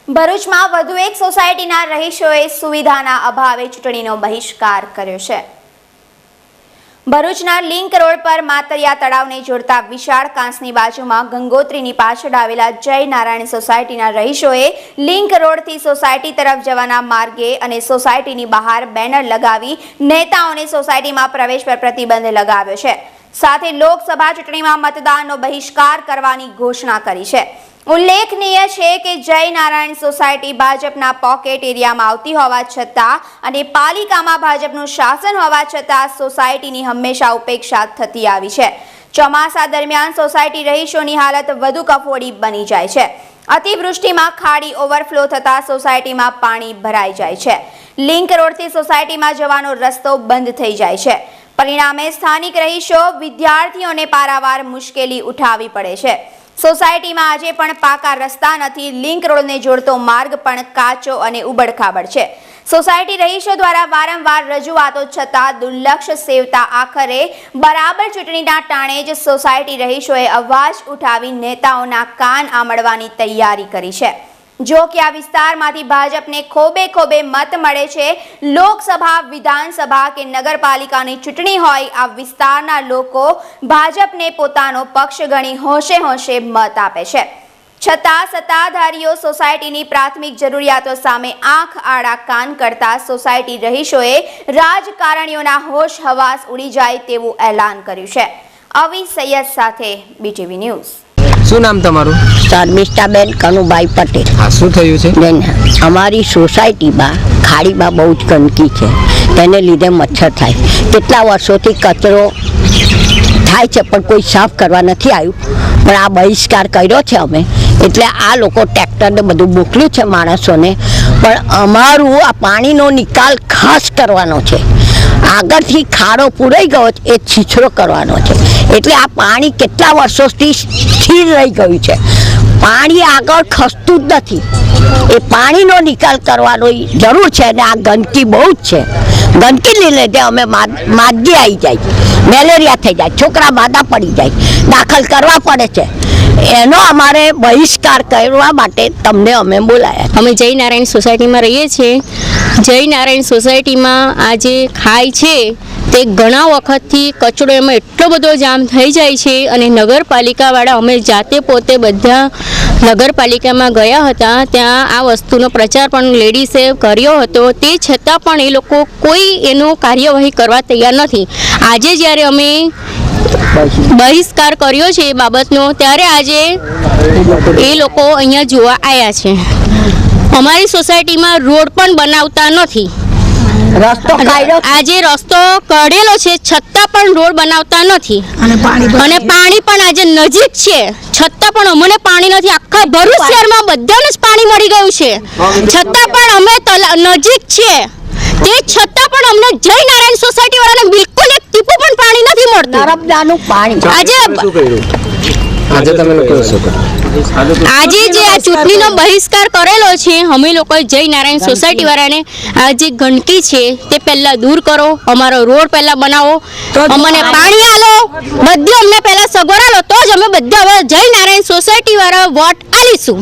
ભરૂચમાં વધુ એક સોસાયટીના રહીશોએ સુવિધાના અભાવે ચૂંટણીનો બહિષ્કાર કર્યો છે। ભરૂચના લિંક રોડ પર માતરિયા તળાવને જોડતા વિશાળ કાંસની બાજુમાં ગંગોત્રીની પાછળ આવેલા જય નારાયણ સોસાયટીના રહીશોએ લિંક રોડથી સોસાયટી તરફ જવાના માર્ગે અને સોસાયટીની બહાર બેનર લગાવી નેતાઓને સોસાયટીમાં પ્રવેશ પર પ્રતિબંધ લગાવ્યો છે। સાથે લોકસભા ચૂંટણીમાં મતદાનનો બહિષ્કાર કરવાની ઘોષણા કરી છે। ઉલ્લેખનીય છે કે જય નારાયણ સોસાયટી ભાજપના પોકેટ એરિયામાં આવતી હોવા છતાં અને પાલિકામાં ભાજપનું શાસન હોવા છતાં સોસાયટીની હંમેશા ઉપેક્ષા થતી આવી છે। ચોમાસા દરમિયાન સોસાયટી રહીશોની હાલત વધુ કફોડી બની જાય છે। અતિવૃષ્ટિમાં ખાડી ઓવરફ્લો થતા સોસાયટીમાં પાણી ભરાઈ જાય છે। લિંક રોડથી સોસાયટીમાં જવાનો રસ્તો બંધ થઈ જાય છે। પરિણામે સ્થાનિક રહીશો વિદ્યાર્થીઓને પારાવાર મુશ્કેલી ઉઠાવવી પડે છે। સોસાયટીમાં આજે પણ પાકા રસ્તા નથી। લિંક રોડને જોડતો માર્ગ પણ કાચો અને ઉબડખાબડ છે। સોસાયટી રહીશો દ્વારા વારંવાર રજૂઆતો છતાં દુર્લક્ષ સેવતા આખરે બરાબર ચૂંટણીના ટાણે જ સોસાયટી રહીશોએ અવાજ ઉઠાવી નેતાઓના કાન આમળવાની તૈયારી કરી છે। જો કે આ વિસ્તારમાંથી ભાજપને ખોબે ખોબે મત મળે છે। લોકસભા, વિધાનસભા કે નગરપાલિકાની ચૂંટણી હોય, આ વિસ્તારના લોકો ભાજપને પોતાનો પક્ષ ગણી હોશે હોશે મત આપે છે। છતાં સત્તાધારીઓ સોસાયટીની પ્રાથમિક જરૂરિયાતો સામે આંખ આડા કાન કરતા સોસાયટી રહીશોએ રાજકારણીઓના હોશ હવાસ ઉડી જાય તેવું એલાન કર્યું છે। અવી સૈયદ સાથે BTV ન્યૂઝ। શું નામ તમારું? શર્મિષ્ઠાબેન કનુભાઈ પટેલ। હા, શું થયું છે? બેન, અમારી સોસાયટીમાં ખાડીમાં બહુ જ ગંદકી છે, તેને લીધે મચ્છર થાય। કેટલા વર્ષોથી કચરો થાય છે પણ કોઈ સાફ કરવા નથી આવ્યું, પણ આ બહિષ્કાર કર્યો છે અમે, એટલે આ લોકો ટ્રેક્ટરને બધું મોકલ્યું છે માણસોને, પણ અમારું આ પાણીનો નિકાલ ખાસ કરવાનો છે। આગળથી ખાડો પૂરાઈ ગયો છે, એ છીછરો કરવાનો છે, એટલે આ પાણી કેટલા વર્ષોથી સ્થિર રહી ગયું છે, પાણી આગળ ખસતું જ નથી। એ પાણીનો નિકાલ કરવાનો જરૂર છે અને આ ગંદકી બહુ જ છે। ગંદકીને લીધે અમે માદગી આવી જાય, મેલેરિયા થઈ જાય, છોકરા માદા પડી જાય, દાખલ કરવા પડે છે। એનો અમારે બહિષ્કાર કરવા માટે તમને અમે બોલાયા। અમે જય નારાયણ સોસાયટીમાં રહીએ છીએ। જય નારાયણ સોસાયટીમાં આ જે ખાઈ છે તે ઘણા વખતથી કચરો એમાં એટલો બધો જામ થઈ જાય છે અને નગરપાલિકાવાળા અમે જાતે પોતે બધા નગરપાલિકામાં ગયા હતા, ત્યાં આ વસ્તુનો પ્રચાર પણ લેડીઝે કર્યો હતો, તે છતાં પણ એ લોકો કોઈ એનો કાર્યવાહી કરવા તૈયાર નથી। આજે જ્યારે અમે બહિષ્કાર કર્યો છે એ બાબતનો, ત્યારે આજે એ લોકો અહીંયા જોવા આવ્યા છે। અમારી સોસાયટીમાં રોડ પણ બનાવતા નથી। આજે રસ્તો કાઢેલો છે છતાં પણ રોડ બનાવતા નથી અને પાણી પણ આજે નજીક છે છતાં પણ અમને પાણી નથી। આખા ભરૂચ શહેરમાં બધાને જ પાણી મળી ગયું છે, છતાં પણ અમે નજીક છે, તે છતાં પણ અમને જય નારાયણ સોસાયટી વાળાને બિલકુલ એક ટીપું પણ પાણી નથી મળતું। નર્મદાનું પાણી આજે જે આ ચૂંટણીનો બહિષ્કાર કરેલો છે, અમે લોકો જય નારાયણ સોસાયટી વાળાને આ જે ગંદકી છે તે પહેલા દૂર કરો, અમારો રોડ પહેલા બનાવો, અમને પાણી આલો, બધું અમને પહેલા સગવડ આલો, તો જ અમે બધા જય નારાયણ સોસાયટી વાળા વોટ આલીશું।